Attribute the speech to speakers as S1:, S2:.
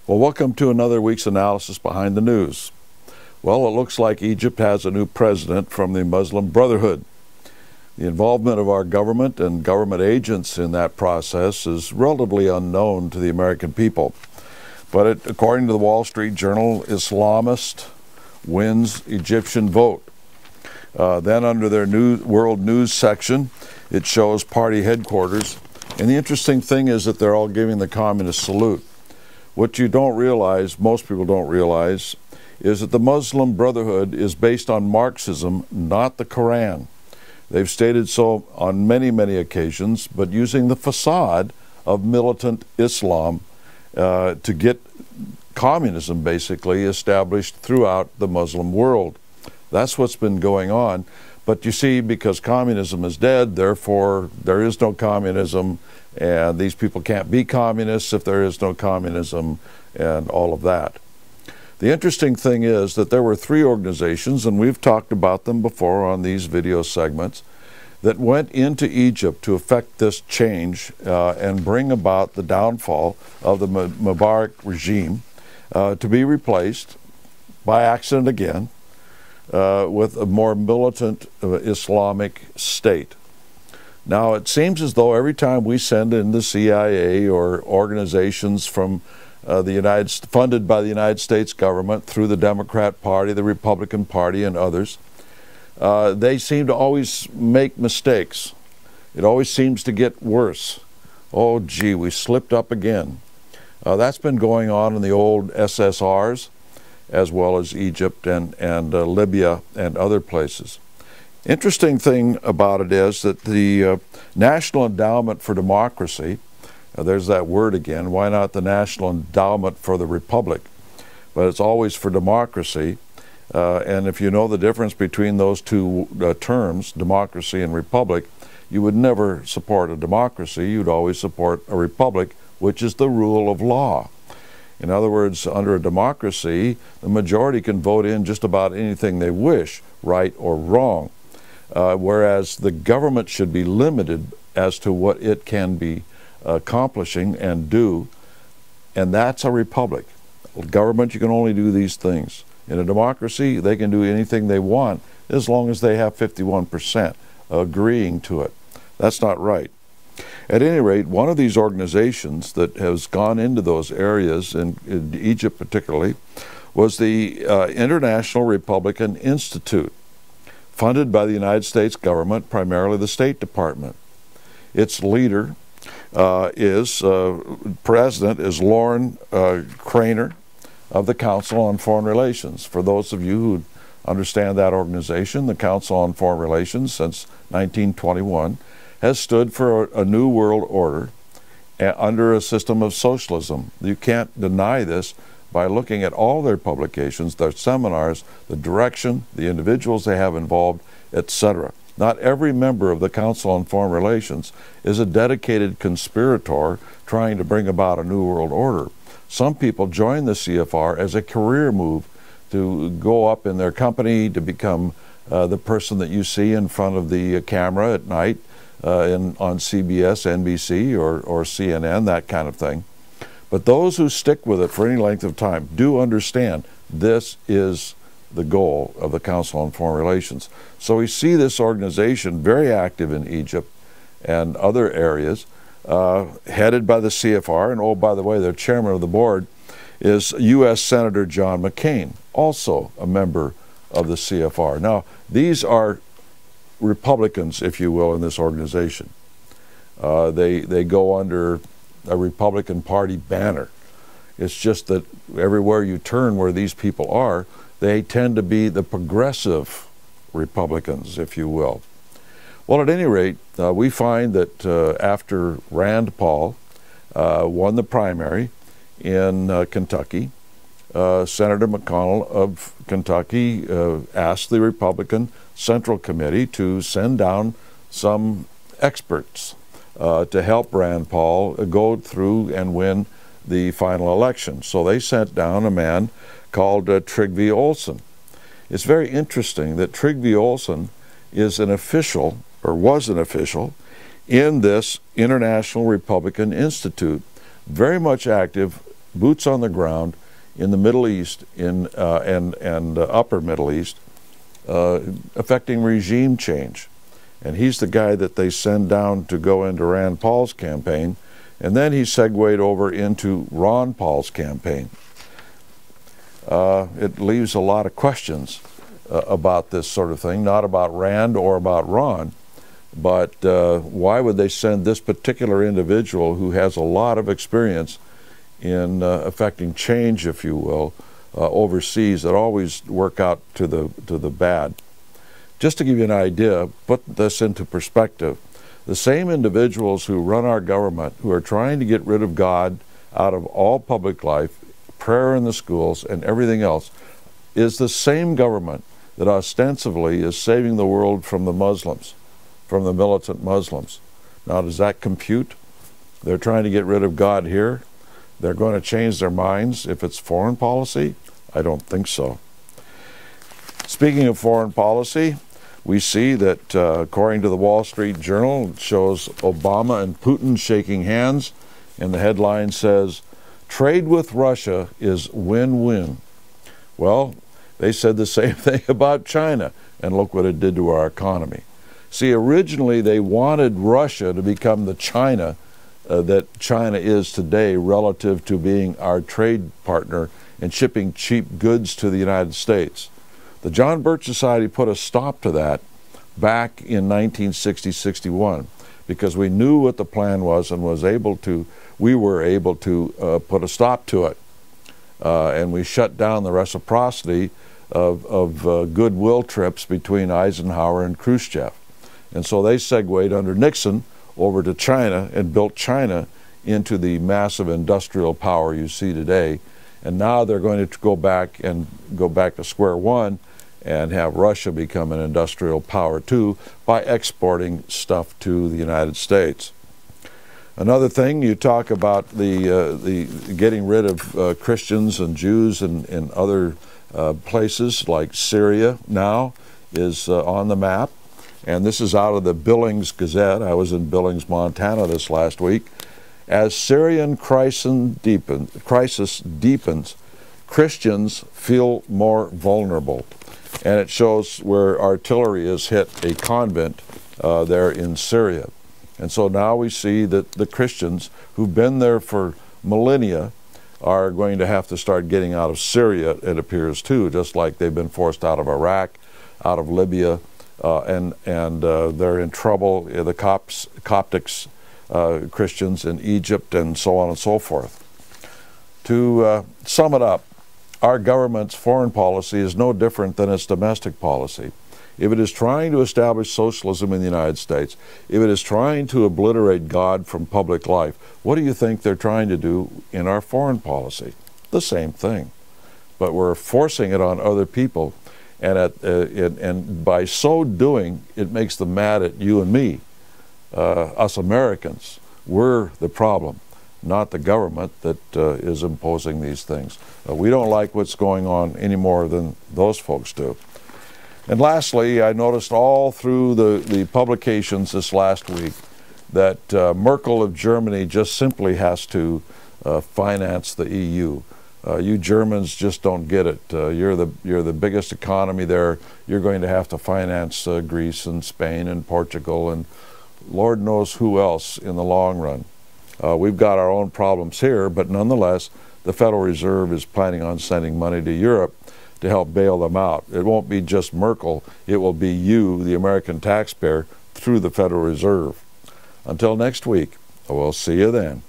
S1: Well, welcome to another week's analysis behind the news. Well, it looks like Egypt has a new president from the Muslim Brotherhood. The involvement of our government and government agents in that process is relatively unknown to the American people. But according to the Wall Street Journal, Islamist wins Egyptian vote. Then under their world news section, it shows party headquarters. And the interesting thing is that they're all giving the communist salute. What you don't realize, most people don't realize, is that the Muslim Brotherhood is based on Marxism, not the Quran. They've stated so on many, many occasions, but using the facade of militant Islam to get communism basically established throughout the Muslim world. That's what's been going on. But you see, because communism is dead, therefore there is no communism, and these people can't be communists if there is no communism, and all of that. The interesting thing is that there were three organizations, and we've talked about them before on these video segments, that went into Egypt to effect this change and bring about the downfall of the Mubarak regime, to be replaced by accident again with a more militant Islamic state. Now, it seems as though every time we send in the CIA or organizations from funded by the United States government through the Democrat Party, the Republican Party, and others, they seem to always make mistakes. It always seems to get worse. Oh, gee, we slipped up again. That's been going on in the old SSRs, as well as Egypt and Libya and other places. Interesting thing about it is that the National Endowment for Democracy, there's that word again, why not the National Endowment for the Republic? But it's always for democracy. And if you know the difference between those two terms, democracy and republic, you would never support a democracy. You'd always support a republic, which is the rule of law. In other words, under a democracy, the majority can vote in just about anything they wish, right or wrong, whereas the government should be limited as to what it can be accomplishing and do, and that's a republic. Government, you can only do these things. In a democracy, they can do anything they want as long as they have 51% agreeing to it. That's not right. At any rate, one of these organizations that has gone into those areas, in Egypt particularly, was the International Republican Institute, funded by the United States government, primarily the State Department. Its leader president is Lauren Craner of the Council on Foreign Relations. For those of you who understand that organization, the Council on Foreign Relations since 1921 has stood for a new world order under a system of socialism. You can't deny this by looking at all their publications, their seminars, the direction, the individuals they have involved, etc. Not every member of the Council on Foreign Relations is a dedicated conspirator trying to bring about a new world order. Some people join the CFR as a career move to go up in their company, to become the person that you see in front of the camera at night on CBS, NBC, or CNN, that kind of thing. But those who stick with it for any length of time do understand this is the goal of the Council on Foreign Relations. So we see this organization very active in Egypt and other areas, headed by the CFR, and oh, by the way, their chairman of the board is U.S. Senator John McCain, also a member of the CFR. Now, these are Republicans, if you will, in this organization. They go under a Republican Party banner. It's just that everywhere you turn where these people are, they tend to be the progressive Republicans, if you will. Well, at any rate, we find that after Rand Paul won the primary in Kentucky, Senator McConnell of Kentucky asked the Republican Central Committee to send down some experts to help Rand Paul go through and win the final election. So they sent down a man called Trygve Olsen. It's very interesting that Trygve Olsen is an official, or was an official, in this International Republican Institute, very much active boots on the ground in the Middle East and Upper Middle East, affecting regime change. And he's the guy that they send down to go into Rand Paul's campaign, and then he segued over into Ron Paul's campaign. It leaves a lot of questions about this sort of thing, not about Rand or about Ron, but why would they send this particular individual who has a lot of experience in affecting change, if you will, overseas, that always work out to the bad. Just to give you an idea, put this into perspective, the same individuals who run our government, who are trying to get rid of God out of all public life, prayer in the schools, and everything else, is the same government that ostensibly is saving the world from the Muslims, from the militant Muslims. Now, does that compute? They're trying to get rid of God here. They're going to change their minds if it's foreign policy? I don't think so. Speaking of foreign policy, we see that according to the Wall Street Journal, it shows Obama and Putin shaking hands, and the headline says, "Trade with Russia is win-win." Well, they said the same thing about China, and look what it did to our economy. See, originally they wanted Russia to become the China that China is today relative to being our trade partner and shipping cheap goods to the United States. The John Birch Society put a stop to that back in 1960-61 because we knew what the plan was and we were able to put a stop to it. And we shut down the reciprocity of goodwill trips between Eisenhower and Khrushchev. And so they segued under Nixon over to China and built China into the massive industrial power you see today. And now they're going to go back to square one and have Russia become an industrial power too by exporting stuff to the United States. Another thing, you talk about the getting rid of Christians and Jews in other places like Syria now is on the map. And this is out of the Billings Gazette. I was in Billings, Montana this last week. As Syrian crisis deepens, Christians feel more vulnerable. And it shows where artillery has hit a convent there in Syria. And so now we see that the Christians who've been there for millennia are going to have to start getting out of Syria, it appears too, just like they've been forced out of Iraq, out of Libya, and they're in trouble, the Coptics, Christians in Egypt, and so on and so forth. To sum it up, our government's foreign policy is no different than its domestic policy. If it is trying to establish socialism in the United States, if it is trying to obliterate God from public life, what do you think they're trying to do in our foreign policy? The same thing. But we're forcing it on other people, and by so doing, it makes them mad at you and me, us Americans. We're the problem, not the government that is imposing these things. We don't like what's going on any more than those folks do. And lastly, I noticed all through the publications this last week that Merkel of Germany just simply has to finance the EU. You Germans just don't get it. You're the biggest economy there. You're going to have to finance Greece and Spain and Portugal and Lord knows who else in the long run. We've got our own problems here, but nonetheless, the Federal Reserve is planning on sending money to Europe to help bail them out. It won't be just Merkel, it will be you, the American taxpayer, through the Federal Reserve. Until next week, we'll see you then.